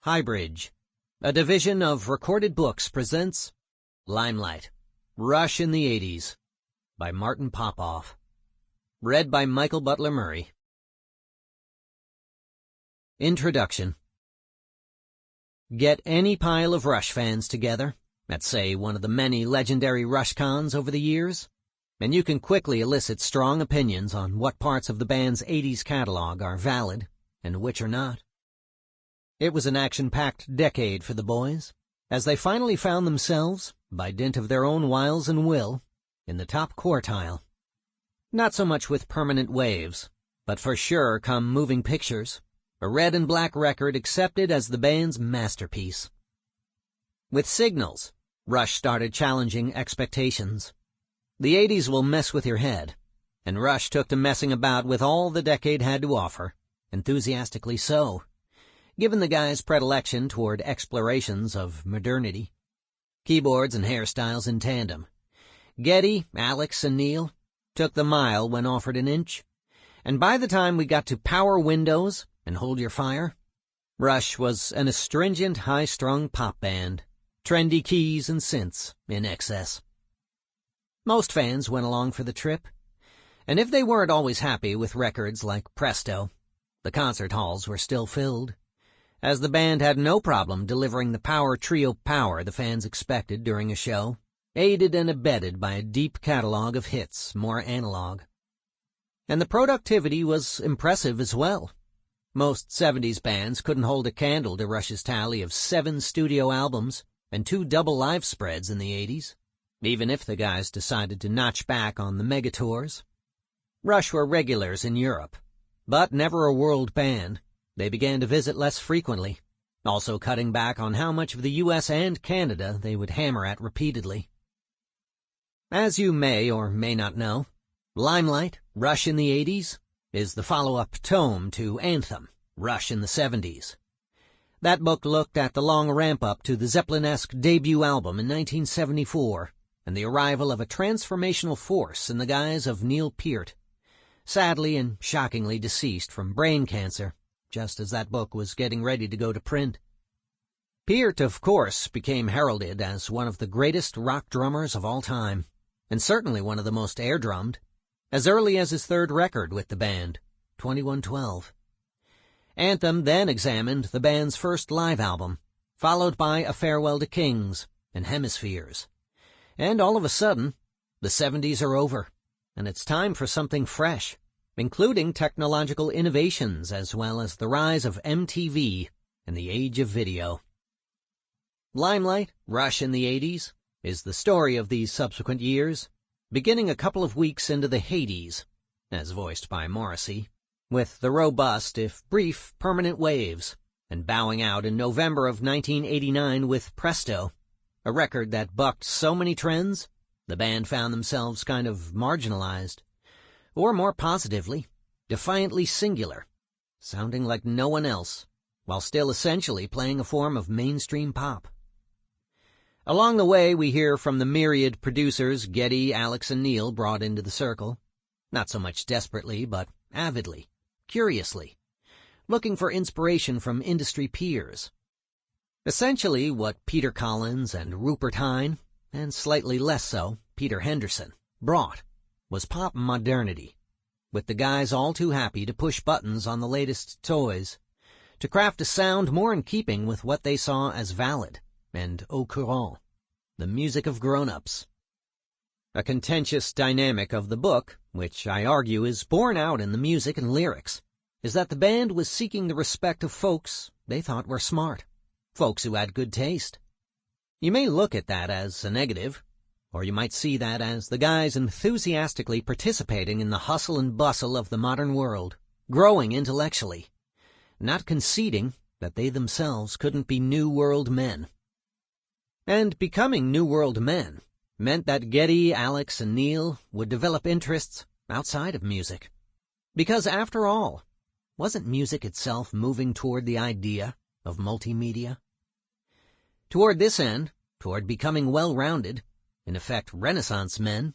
Highbridge, a division of Recorded Books, presents Limelight, Rush in the 80s, by Martin Popoff. Read by Michael Butler Murray. Introduction. Get any pile of Rush fans together, at say one of the many legendary Rush cons over the years, and you can quickly elicit strong opinions on what parts of the band's 80s catalog are valid and which are not. It was an action-packed decade for the boys, as they finally found themselves, by dint of their own wiles and will, in the top quartile. Not so much with Permanent Waves, but for sure come Moving Pictures, a red and black record accepted as the band's masterpiece. With Signals, Rush started challenging expectations. The 80s will mess with your head, and Rush took to messing about with all the decade had to offer, enthusiastically so, given the guys' predilection toward explorations of modernity. Keyboards and hairstyles in tandem. Geddy, Alex, and Neil took the mile when offered an inch, and by the time we got to Power Windows and Hold Your Fire, Rush was an astringent, high-strung pop band, trendy keys and synths in excess. Most fans went along for the trip, and if they weren't always happy with records like Presto, the concert halls were still filled, as the band had no problem delivering the power trio power the fans expected during a show, aided and abetted by a deep catalog of hits, more analog. And the productivity was impressive as well. Most 70s bands couldn't hold a candle to Rush's tally of 7 studio albums and 2 double live spreads in the 80s, even if the guys decided to notch back on the mega tours. Rush were regulars in Europe, but never a world band. They began to visit less frequently, also cutting back on how much of the U.S. and Canada they would hammer at repeatedly. As you may or may not know, Limelight, Rush in the 80s, is the follow-up tome to Anthem, Rush in the 70s. That book looked at the long ramp-up to the Zeppelin-esque debut album in 1974 and the arrival of a transformational force in the guise of Neil Peart, sadly and shockingly deceased from brain cancer, just as that book was getting ready to go to print. Peart, of course, became heralded as one of the greatest rock drummers of all time, and certainly one of the most air-drummed, as early as his third record with the band, 2112. Anthem then examined the band's first live album, followed by A Farewell to Kings and Hemispheres. And all of a sudden, the 70s are over, and it's time for something fresh, including technological innovations as well as the rise of MTV and the age of video. Limelight, Rush in the 80s, is the story of these subsequent years, beginning a couple of weeks into the Hades, as voiced by Morrissey, with the robust, if brief, Permanent Waves, and bowing out in November of 1989 with Presto, a record that bucked so many trends, the band found themselves kind of marginalized, or more positively, defiantly singular, sounding like no one else, while still essentially playing a form of mainstream pop. Along the way, we hear from the myriad producers Geddy, Alex, and Neil brought into the circle, not so much desperately, but avidly, curiously, looking for inspiration from industry peers. Essentially what Peter Collins and Rupert Hine, and slightly less so, Peter Henderson, brought was pop modernity, with the guys all too happy to push buttons on the latest toys, to craft a sound more in keeping with what they saw as valid and au courant, the music of grown-ups. A contentious dynamic of the book, which I argue is borne out in the music and lyrics, is that the band was seeking the respect of folks they thought were smart, folks who had good taste. You may look at that as a negative, or you might see that as the guys enthusiastically participating in the hustle and bustle of the modern world, growing intellectually, not conceding that they themselves couldn't be New World men. And becoming New World men meant that Geddy, Alex, and Neil would develop interests outside of music. Because after all, wasn't music itself moving toward the idea of multimedia? Toward this end, toward becoming well-rounded, in effect Renaissance men,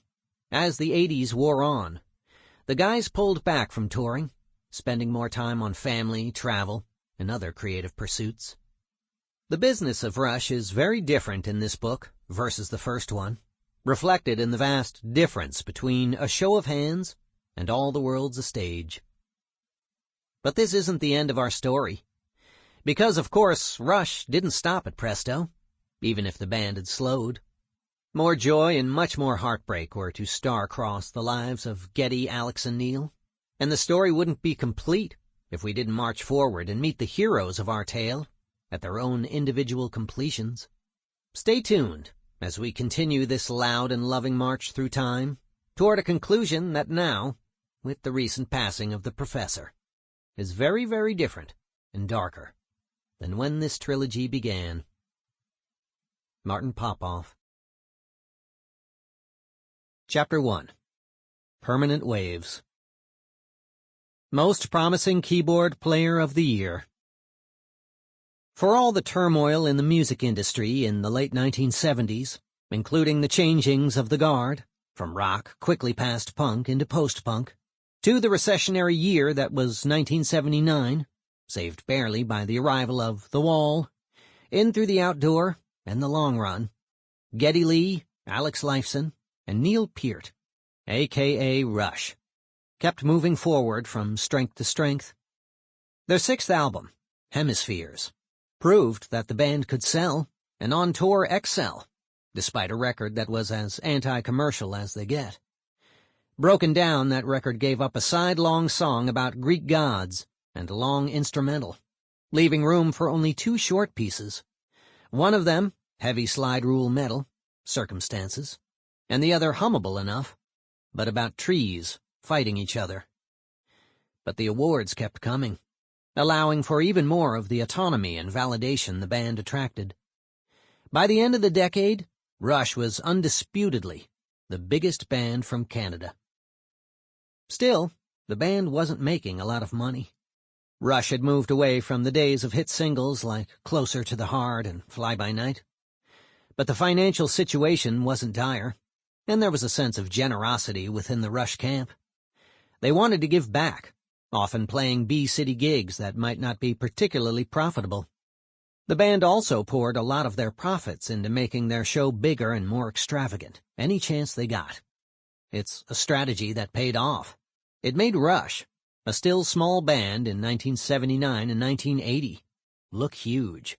as the 80s wore on, the guys pulled back from touring, spending more time on family, travel, and other creative pursuits. The business of Rush is very different in this book versus the first one, reflected in the vast difference between A Show of Hands and All the World's a Stage. But this isn't the end of our story, because, of course, Rush didn't stop at Presto, even if the band had slowed. More joy and much more heartbreak were to star-cross the lives of Geddy, Alex, and Neil, and the story wouldn't be complete if we didn't march forward and meet the heroes of our tale at their own individual completions. Stay tuned as we continue this loud and loving march through time toward a conclusion that now, with the recent passing of the professor, is very, very different and darker than when this trilogy began. Martin Popoff. Chapter 1. Permanent Waves. Most Promising Keyboard Player of the Year. For all the turmoil in the music industry in the late 1970s, including the changings of the guard, from rock quickly past punk into post-punk, to the recessionary year that was 1979, saved barely by the arrival of The Wall, In Through the Outdoor, and The Long Run, Geddy Lee, Alex Lifeson, and Neil Peart, a.k.a. Rush, kept moving forward from strength to strength. Their sixth album, Hemispheres, proved that the band could sell and on tour excel, despite a record that was as anti-commercial as they get. Broken Down, that record gave up a sidelong song about Greek gods and a long instrumental, leaving room for only two short pieces. One of them, heavy slide rule metal, Circumstances, and the other hummable enough, but about trees fighting each other. But the awards kept coming, allowing for even more of the autonomy and validation the band attracted. By the end of the decade, Rush was undisputedly the biggest band from Canada. Still, the band wasn't making a lot of money. Rush had moved away from the days of hit singles like Closer to the Heart and Fly By Night. But the financial situation wasn't dire, and there was a sense of generosity within the Rush camp. They wanted to give back, often playing B-city gigs that might not be particularly profitable. The band also poured a lot of their profits into making their show bigger and more extravagant, any chance they got. It's a strategy that paid off. It made Rush, a still small band in 1979 and 1980, look huge.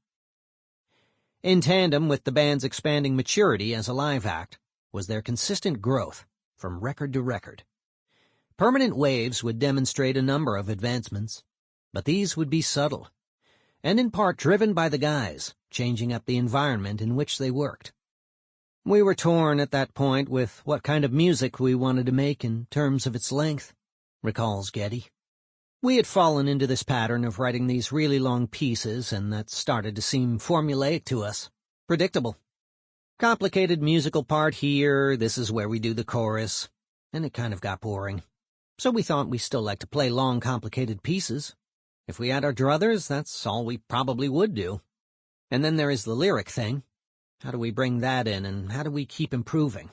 In tandem with the band's expanding maturity as a live act was their consistent growth from record to record. Permanent Waves would demonstrate a number of advancements, but these would be subtle, and in part driven by the guys changing up the environment in which they worked. We were torn at that point with what kind of music we wanted to make in terms of its length, recalls Geddy. We had fallen into this pattern of writing these really long pieces, and that started to seem formulaic to us, predictable. Complicated musical part here, this is where we do the chorus, and it kind of got boring. So we thought we still liked to play long, complicated pieces. If we had our druthers, that's all we probably would do. And then there is the lyric thing. How do we bring that in, and how do we keep improving?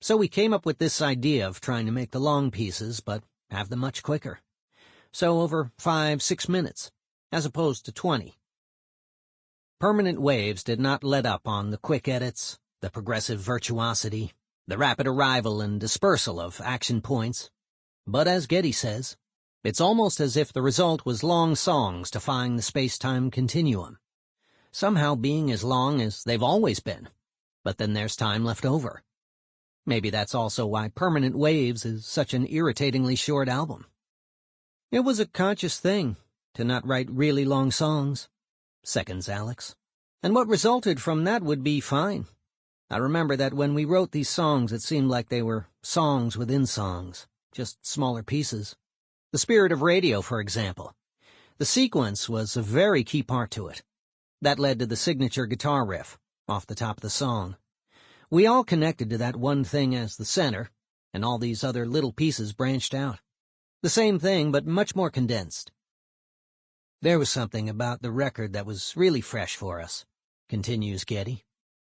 So we came up with this idea of trying to make the long pieces, but have them much quicker. So over 5-6 minutes, as opposed to 20. Permanent Waves did not let up on the quick edits, the progressive virtuosity, the rapid arrival and dispersal of action points. But as Geddy says, it's almost as if the result was long songs defying the space-time continuum, somehow being as long as they've always been, but then there's time left over. Maybe that's also why Permanent Waves is such an irritatingly short album. It was a conscious thing to not write really long songs, seconds Alex, and what resulted from that would be fine. I remember that when we wrote these songs it seemed like they were songs within songs, just smaller pieces. The Spirit of Radio, for example. The sequence was a very key part to it. That led to the signature guitar riff off the top of the song. We all connected to that one thing as the center, and all these other little pieces branched out. The same thing, but much more condensed. There was something about the record that was really fresh for us, continues Geddy.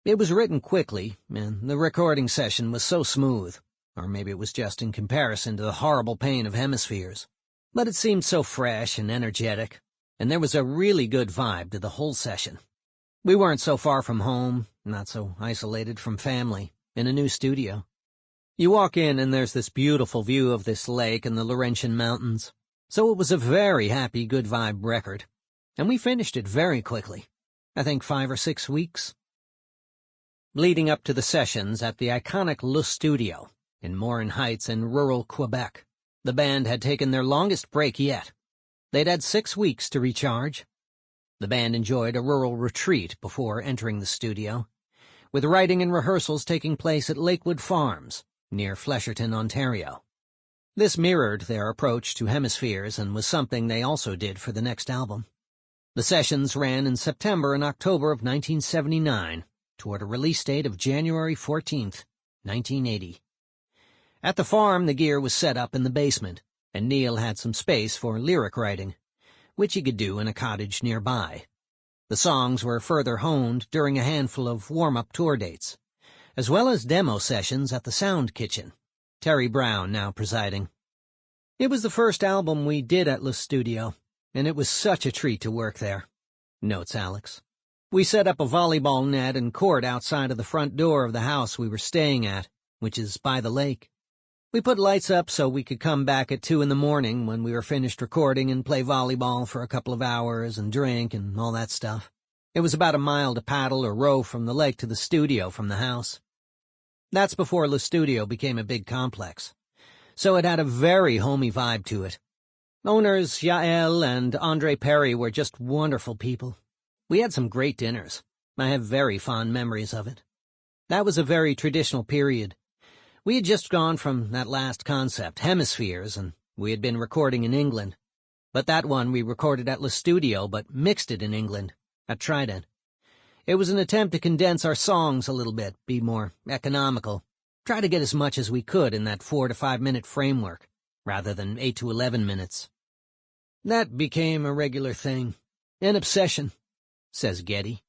It was written quickly, and the recording session was so smooth. Or maybe it was just in comparison to the horrible pain of Hemispheres. But it seemed so fresh and energetic, and there was a really good vibe to the whole session. We weren't so far from home, not so isolated from family, in a new studio. You walk in and there's this beautiful view of this lake and the Laurentian Mountains. So it was a very happy, good vibe record. And we finished it very quickly. I think 5 or 6 weeks. Leading up to the sessions at the iconic Le Studio in Morin Heights in rural Quebec, the band had taken their longest break yet. They'd had 6 weeks to recharge. The band enjoyed a rural retreat before entering the studio, with writing and rehearsals taking place at Lakewood Farms, near Flesherton, Ontario. This mirrored their approach to Hemispheres and was something they also did for the next album. The sessions ran in September and October of 1979, toward a release date of January 14th, 1980. At the farm, the gear was set up in the basement, and Neil had some space for lyric writing, which he could do in a cottage nearby. The songs were further honed during a handful of warm-up tour dates, as well as demo sessions at the Sound Kitchen, Terry Brown now presiding. It was the first album we did at Le Studio, and it was such a treat to work there, notes Alex. We set up a volleyball net and court outside of the front door of the house we were staying at, which is by the lake. We put lights up so we could come back at 2 in the morning when we were finished recording and play volleyball for a couple of hours and drink and all that stuff. It was about a mile to paddle or row from the lake to the studio from the house. That's before Le Studio became a big complex, so it had a very homey vibe to it. Owners Yael and Andre Perry were just wonderful people. We had some great dinners. I have very fond memories of it. That was a very traditional period. We had just gone from that last concept, Hemispheres, and we had been recording in England. But that one we recorded at Le Studio, but mixed it in England, at Trident. It was an attempt to condense our songs a little bit, be more economical, try to get as much as we could in that 4 to 5 minute framework, rather than 8 to 11 minutes. That became a regular thing, an obsession, says Geddy,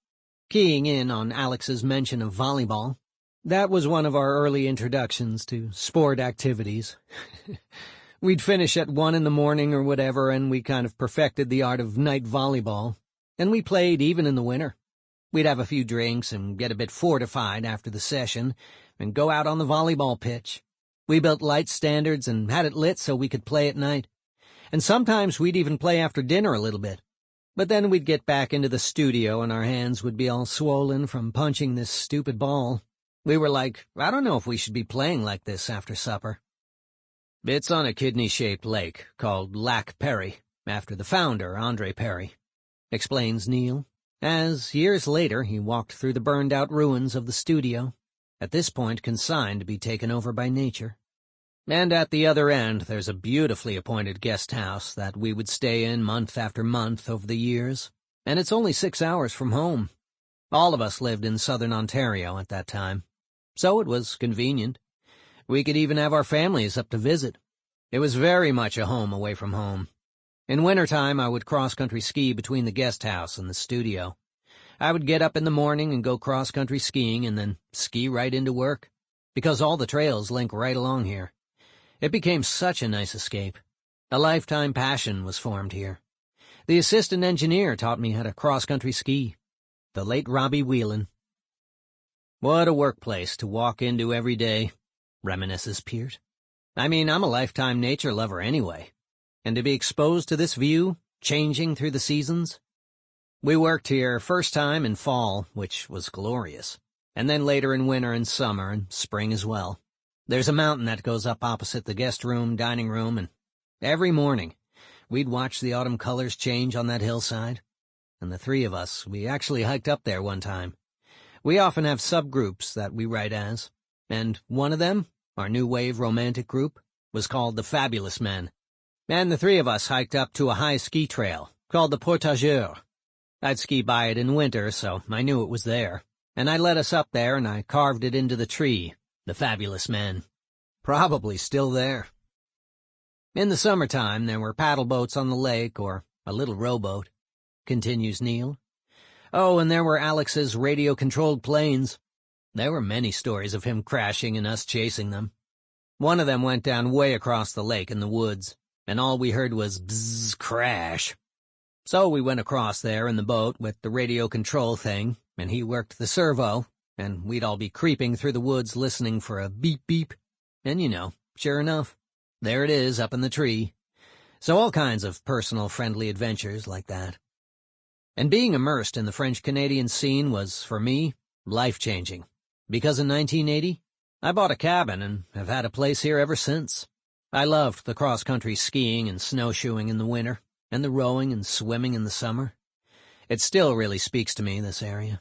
keying in on Alex's mention of volleyball. That was one of our early introductions to sport activities. We'd finish at 1 in the morning or whatever, and we kind of perfected the art of night volleyball. And we played even in the winter. We'd have a few drinks and get a bit fortified after the session and go out on the volleyball pitch. We built light standards and had it lit so we could play at night. And sometimes we'd even play after dinner a little bit. But then we'd get back into the studio and our hands would be all swollen from punching this stupid ball. We were like, I don't know if we should be playing like this after supper. It's on a kidney-shaped lake called Lac Perry, after the founder, Andre Perry, explains Neil, as years later he walked through the burned-out ruins of the studio, at this point consigned to be taken over by nature. And at the other end there's a beautifully appointed guest house that we would stay in month after month over the years, and it's only 6 hours from home. All of us lived in southern Ontario at that time, so it was convenient. We could even have our families up to visit. It was very much a home away from home. In wintertime, I would cross-country ski between the guest house and the studio. I would get up in the morning and go cross-country skiing and then ski right into work, because all the trails link right along here. It became such a nice escape. A lifetime passion was formed here. The assistant engineer taught me how to cross-country ski, the late Robbie Whelan. What a workplace to walk into every day, reminisces Peart. I mean, I'm a lifetime nature lover anyway. And to be exposed to this view, changing through the seasons? We worked here first time in fall, which was glorious, and then later in winter and summer and spring as well. There's a mountain that goes up opposite the guest room, dining room, and every morning we'd watch the autumn colors change on that hillside. And the 3 of us, we actually hiked up there one time. We often have subgroups that we write as, and one of them, our new wave romantic group, was called the Fabulous Men. And the 3 of us hiked up to a high ski trail called the Portageur. I'd ski by it in winter, so I knew it was there. And I led us up there and I carved it into the tree, the Fabulous Men. Probably still there. In the summertime, there were paddle boats on the lake or a little rowboat, continues Neil. Oh, and there were Alex's radio-controlled planes. There were many stories of him crashing and us chasing them. One of them went down way across the lake in the woods, and all we heard was bzzz, crash. So we went across there in the boat with the radio control thing, and he worked the servo, and we'd all be creeping through the woods listening for a beep-beep. And sure enough, there it is up in the tree. So all kinds of personal-friendly adventures like that. And being immersed in the French-Canadian scene was, for me, life-changing. Because in 1980, I bought a cabin and have had a place here ever since. I loved the cross-country skiing and snowshoeing in the winter, and the rowing and swimming in the summer. It still really speaks to me, this area.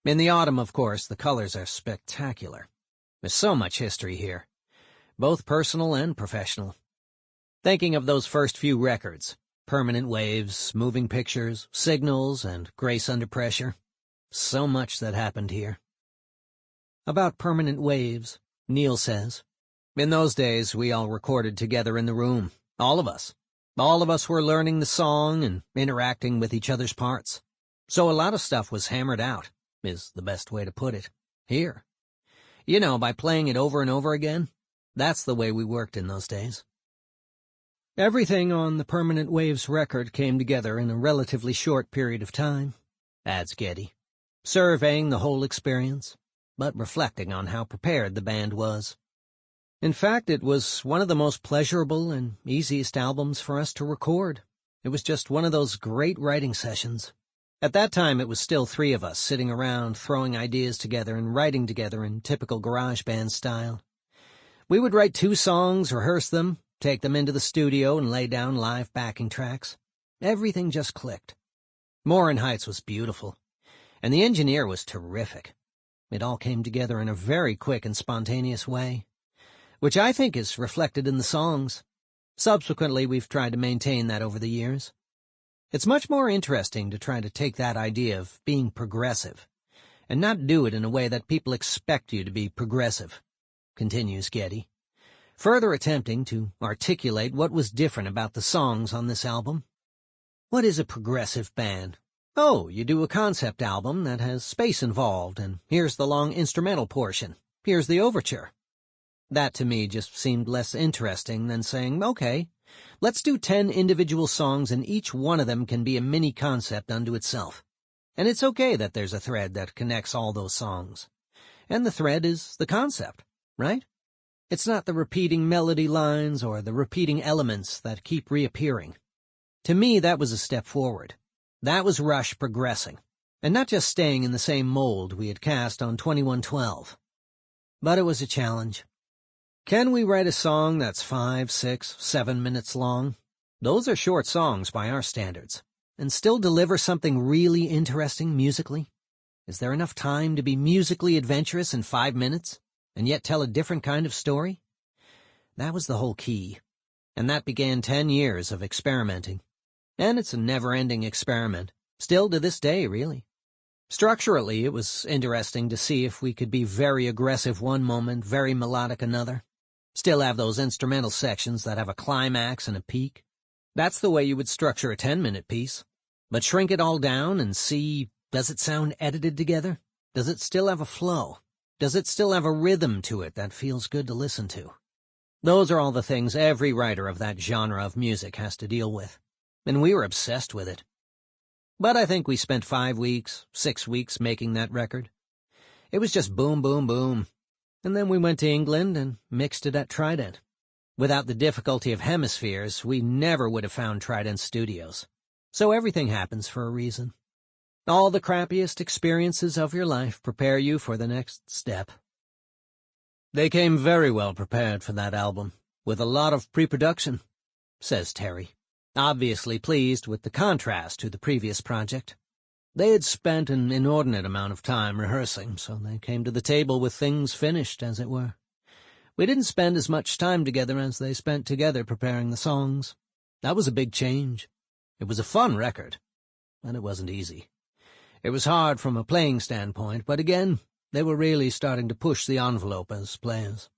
In the autumn, of course, the colors are spectacular. There's so much history here, both personal and professional. Thinking of those first few records, Permanent Waves, Moving Pictures, Signals, and Grace Under Pressure. So much that happened here. About Permanent Waves, Neil says, in those days we all recorded together in the room, all of us. All of us were learning the song and interacting with each other's parts. So a lot of stuff was hammered out, is the best way to put it, here. By playing it over and over again. That's the way we worked in those days. Everything on the Permanent Waves record came together in a relatively short period of time, adds Geddy, surveying the whole experience, but reflecting on how prepared the band was. In fact, it was one of the most pleasurable and easiest albums for us to record. It was just one of those great writing sessions. At that time, it was still 3 of us sitting around throwing ideas together and writing together in typical garage band style. We would write 2 songs, rehearse them, take them into the studio and lay down live backing tracks. Everything just clicked. Morin Heights was beautiful, and the engineer was terrific. It all came together in a very quick and spontaneous way, which I think is reflected in the songs. Subsequently, we've tried to maintain that over the years. It's much more interesting to try to take that idea of being progressive, and not do it in a way that people expect you to be progressive, continues Geddy, further attempting to articulate what was different about the songs on this album. What is a progressive band? Oh, you do a concept album that has space involved, and here's the long instrumental portion. Here's the overture. That to me just seemed less interesting than saying, okay, let's do 10 individual songs and each one of them can be a mini concept unto itself. And it's okay that there's a thread that connects all those songs. And the thread is the concept, right? It's not the repeating melody lines or the repeating elements that keep reappearing. To me, that was a step forward. That was Rush progressing, and not just staying in the same mold we had cast on 2112. But it was a challenge. Can we write a song that's 5, 6, 7 minutes long? Those are short songs by our standards, and still deliver something really interesting musically? Is there enough time to be musically adventurous in 5 minutes, and yet tell a different kind of story? That was the whole key, and that began 10 years of experimenting. And it's a never-ending experiment, still to this day, really. Structurally, it was interesting to see if we could be very aggressive one moment, very melodic another. Still have those instrumental sections that have a climax and a peak. That's the way you would structure a 10-minute piece. But shrink it all down and see, does it sound edited together? Does it still have a flow? Does it still have a rhythm to it that feels good to listen to? Those are all the things every writer of that genre of music has to deal with. And we were obsessed with it. But I think we spent 5 weeks, 6 weeks making that record. It was just boom, boom, boom. And then we went to England and mixed it at Trident. Without the difficulty of hemispheres, we never would have found Trident Studios. So everything happens for a reason. All the crappiest experiences of your life prepare you for the next step. They came very well prepared for that album, with a lot of pre-production, says Terry, obviously pleased with the contrast to the previous project. They had spent an inordinate amount of time rehearsing, so they came to the table with things finished, as it were. We didn't spend as much time together as they spent together preparing the songs. That was a big change. It was a fun record, and it wasn't easy. It was hard from a playing standpoint, but again, they were really starting to push the envelope as players.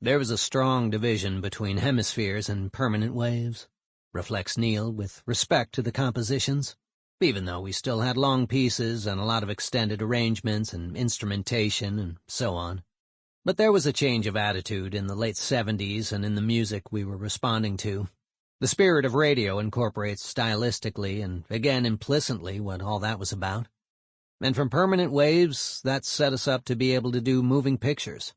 There was a strong division between hemispheres and permanent waves, reflects Neil with respect to the compositions, even though we still had long pieces and a lot of extended arrangements and instrumentation and so on. But there was a change of attitude in the late 70s and in the music we were responding to. The spirit of radio incorporates stylistically and, again, implicitly what all that was about. And from permanent waves, that set us up to be able to do moving pictures.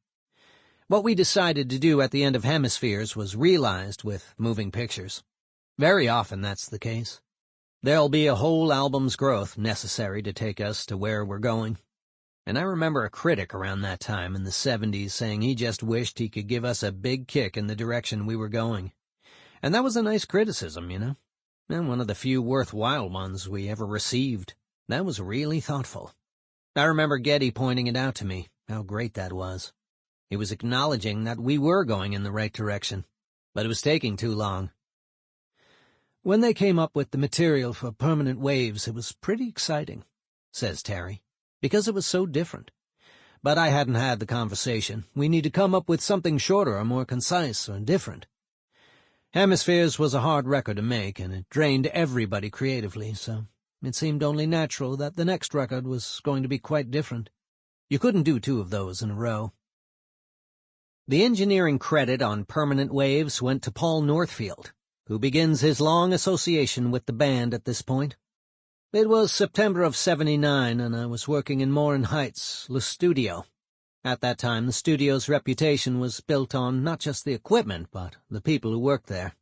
What we decided to do at the end of Hemispheres was realized with moving pictures. Very often that's the case. There'll be a whole album's growth necessary to take us to where we're going. And I remember a critic around that time in the 70s saying he just wished he could give us a big kick in the direction we were going. And that was a nice criticism, you know, and one of the few worthwhile ones we ever received. That was really thoughtful. I remember Geddy pointing it out to me, how great that was. He was acknowledging that we were going in the right direction, but it was taking too long. When they came up with the material for permanent waves, it was pretty exciting, says Terry, because it was so different. But I hadn't had the conversation. We need to come up with something shorter or more concise or different. Hemispheres was a hard record to make, and it drained everybody creatively, so it seemed only natural that the next record was going to be quite different. You couldn't do two of those in a row. The engineering credit on Permanent Waves went to Paul Northfield, who begins his long association with the band at this point. It was September of '79, and I was working in Morin Heights, Le Studio. At that time, the studio's reputation was built on not just the equipment, but the people who worked there.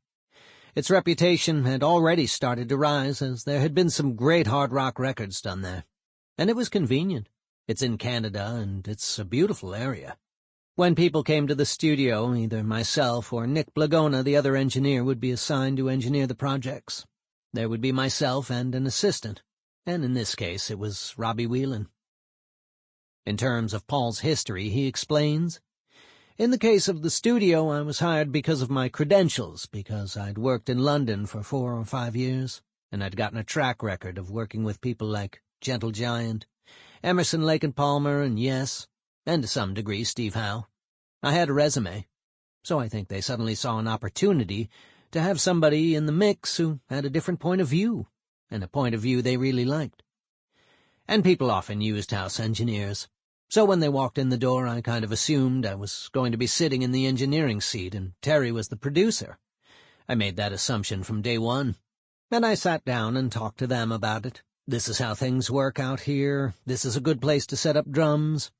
Its reputation had already started to rise, as there had been some great hard rock records done there. And it was convenient. It's in Canada, and it's a beautiful area. When people came to the studio, either myself or Nick Blagona, the other engineer, would be assigned to engineer the projects. There would be myself and an assistant, and in this case it was Robbie Whelan. In terms of Paul's history, he explains, "In the case of the studio, I was hired because of my credentials, because I'd worked in London for 4 or 5 years, and I'd gotten a track record of working with people like Gentle Giant, Emerson, Lake and Palmer, and Yes, and to some degree Steve Howe. I had a resume, so I think they suddenly saw an opportunity to have somebody in the mix who had a different point of view, and a point of view they really liked. And people often used house engineers. So when they walked in the door, I kind of assumed I was going to be sitting in the engineering seat and Terry was the producer. I made that assumption from day one. And I sat down and talked to them about it. This is how things work out here. This is a good place to set up drums.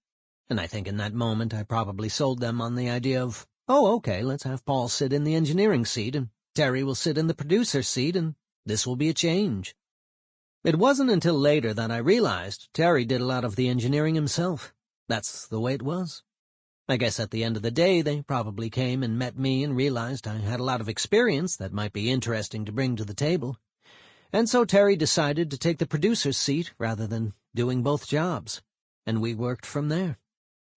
And I think in that moment I probably sold them on the idea of, oh, okay, let's have Paul sit in the engineering seat and Terry will sit in the producer's seat and this will be a change. It wasn't until later that I realized Terry did a lot of the engineering himself. That's the way it was. I guess at the end of the day they probably came and met me and realized I had a lot of experience that might be interesting to bring to the table. And so Terry decided to take the producer's seat rather than doing both jobs. And we worked from there.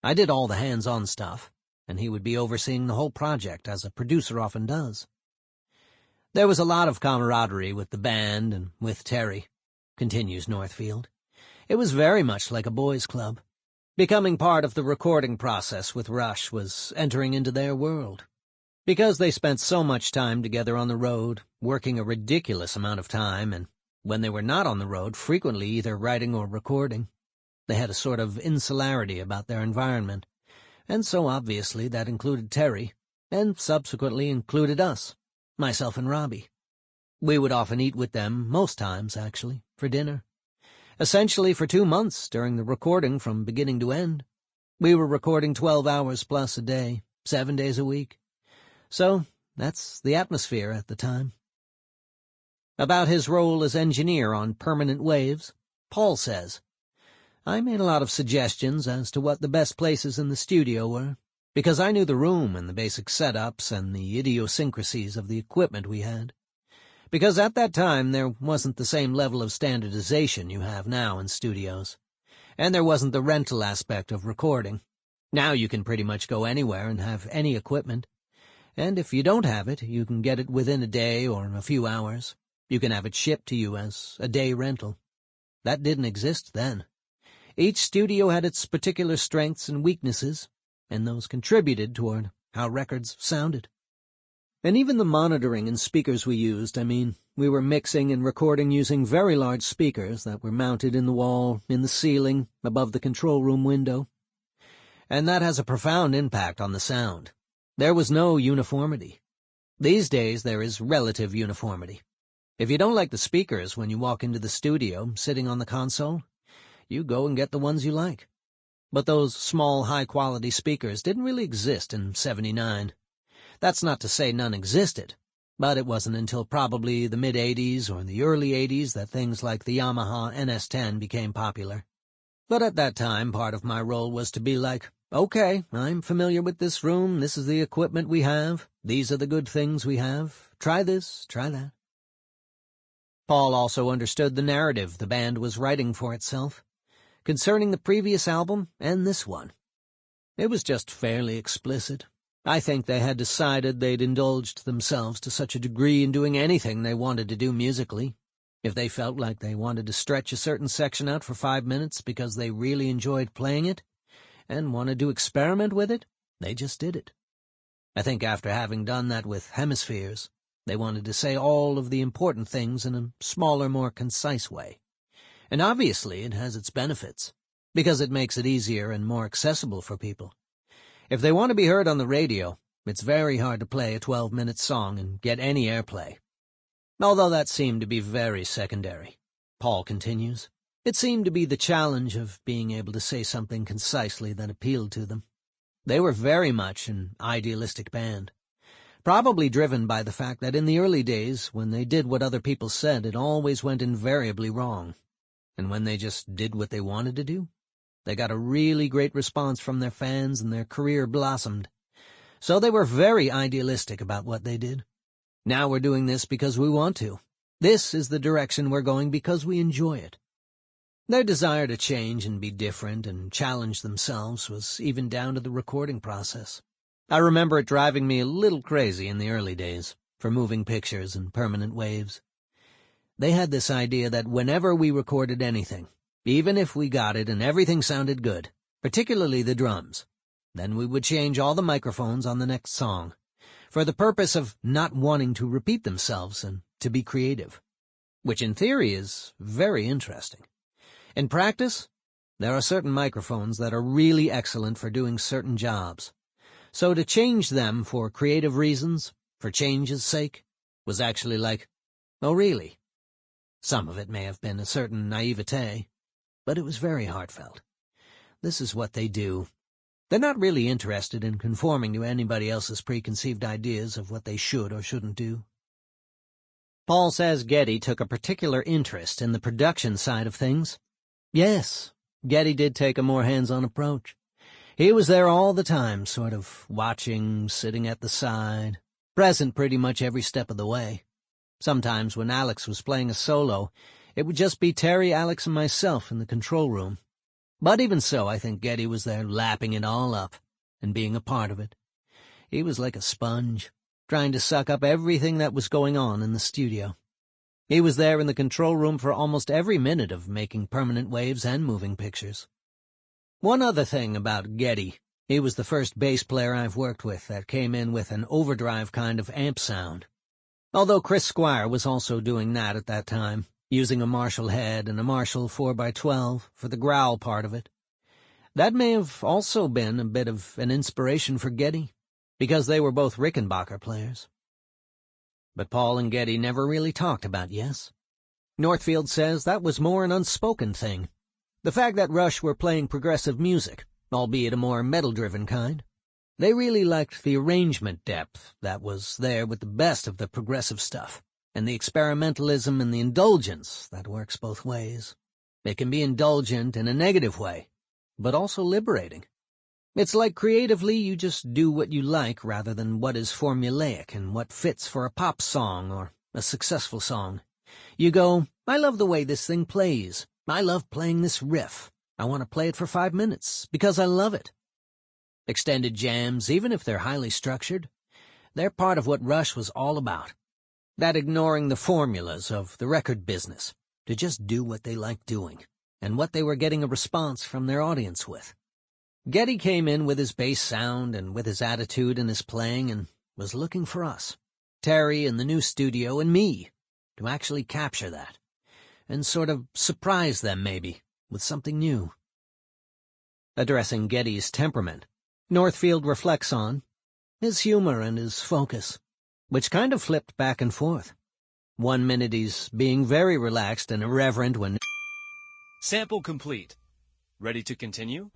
I did all the hands-on stuff, and he would be overseeing the whole project as a producer often does. There was a lot of camaraderie with the band and with Terry, continues Northfield. It was very much like a boys' club. Becoming part of the recording process with Rush was entering into their world. Because they spent so much time together on the road, working a ridiculous amount of time, and when they were not on the road, frequently either writing or recording. They had a sort of insularity about their environment, and so obviously that included Terry, and subsequently included us, myself and Robbie. We would often eat with them, most times, actually, for dinner. Essentially for 2 months during the recording from beginning to end. We were recording 12 hours plus a day, 7 days a week. So that's the atmosphere at the time. About his role as engineer on Permanent Waves, Paul says, I made a lot of suggestions as to what the best places in the studio were, because I knew the room and the basic setups and the idiosyncrasies of the equipment we had. Because at that time there wasn't the same level of standardization you have now in studios. And there wasn't the rental aspect of recording. Now you can pretty much go anywhere and have any equipment. And if you don't have it, you can get it within a day or a few hours. You can have it shipped to you as a day rental. That didn't exist then. Each studio had its particular strengths and weaknesses, and those contributed toward how records sounded. And even the monitoring and speakers we used, we were mixing and recording using very large speakers that were mounted in the wall, in the ceiling, above the control room window. And that has a profound impact on the sound. There was no uniformity. These days there is relative uniformity. If you don't like the speakers when you walk into the studio, sitting on the console, you go and get the ones you like. But those small, high-quality speakers didn't really exist in '79. That's not to say none existed, but it wasn't until probably the mid-'80s or the early '80s that things like the Yamaha NS-10 became popular. But at that time, part of my role was to be like, okay, I'm familiar with this room, this is the equipment we have, these are the good things we have, try this, try that. Paul also understood the narrative the band was writing for itself, concerning the previous album and this one. It was just fairly explicit. I think they had decided they'd indulged themselves to such a degree in doing anything they wanted to do musically. If they felt like they wanted to stretch a certain section out for 5 minutes because they really enjoyed playing it and wanted to experiment with it, they just did it. I think after having done that with Hemispheres, they wanted to say all of the important things in a smaller, more concise way. And obviously it has its benefits, because it makes it easier and more accessible for people. If they want to be heard on the radio, it's very hard to play a 12-minute song and get any airplay. Although that seemed to be very secondary. Paul continues, it seemed to be the challenge of being able to say something concisely that appealed to them. They were very much an idealistic band. Probably driven by the fact that in the early days, when they did what other people said, it always went invariably wrong. And when they just did what they wanted to do, they got a really great response from their fans and their career blossomed. So they were very idealistic about what they did. Now we're doing this because we want to. This is the direction we're going because we enjoy it. Their desire to change and be different and challenge themselves was even down to the recording process. I remember it driving me a little crazy in the early days for moving pictures and permanent waves. They had this idea that whenever we recorded anything, even if we got it and everything sounded good, particularly the drums, then we would change all the microphones on the next song, for the purpose of not wanting to repeat themselves and to be creative, which in theory is very interesting. In practice, there are certain microphones that are really excellent for doing certain jobs. So to change them for creative reasons, for change's sake, was actually like, oh really? Some of it may have been a certain naivete, but it was very heartfelt. This is what they do. They're not really interested in conforming to anybody else's preconceived ideas of what they should or shouldn't do. Paul says Geddy took a particular interest in the production side of things. Yes, Geddy did take a more hands-on approach. He was there all the time, sort of watching, sitting at the side, present pretty much every step of the way. Sometimes when Alex was playing a solo, it would just be Terry, Alex, and myself in the control room. But even so, I think Geddy was there lapping it all up and being a part of it. He was like a sponge, trying to suck up everything that was going on in the studio. He was there in the control room for almost every minute of making permanent waves and moving pictures. One other thing about Geddy, he was the first bass player I've worked with that came in with an overdrive kind of amp sound. Although Chris Squire was also doing that at that time, using a Marshall head and a Marshall 4x12 for the growl part of it. That may have also been a bit of an inspiration for Geddy, because they were both Rickenbacker players. But Paul and Geddy never really talked about Yes. Northfield says that was more an unspoken thing. The fact that Rush were playing progressive music, albeit a more metal-driven kind. They really liked the arrangement depth that was there with the best of the progressive stuff, and the experimentalism and the indulgence that works both ways. It can be indulgent in a negative way, but also liberating. It's like creatively you just do what you like rather than what is formulaic and what fits for a pop song or a successful song. You go, I love the way this thing plays. I love playing this riff. I want to play it for 5 minutes because I love it. Extended jams, even if they're highly structured, they're part of what Rush was all about. That ignoring the formulas of the record business, to just do what they liked doing, and what they were getting a response from their audience with. Geddy came in with his bass sound and with his attitude and his playing and was looking for us, Terry in the new studio and me, to actually capture that, and sort of surprise them maybe with something new. Addressing Geddy's temperament, Northfield reflects on his humor and his focus. which kind of flipped back and forth. 1 minute he's being very relaxed and irreverent when... Sample complete. Ready to continue?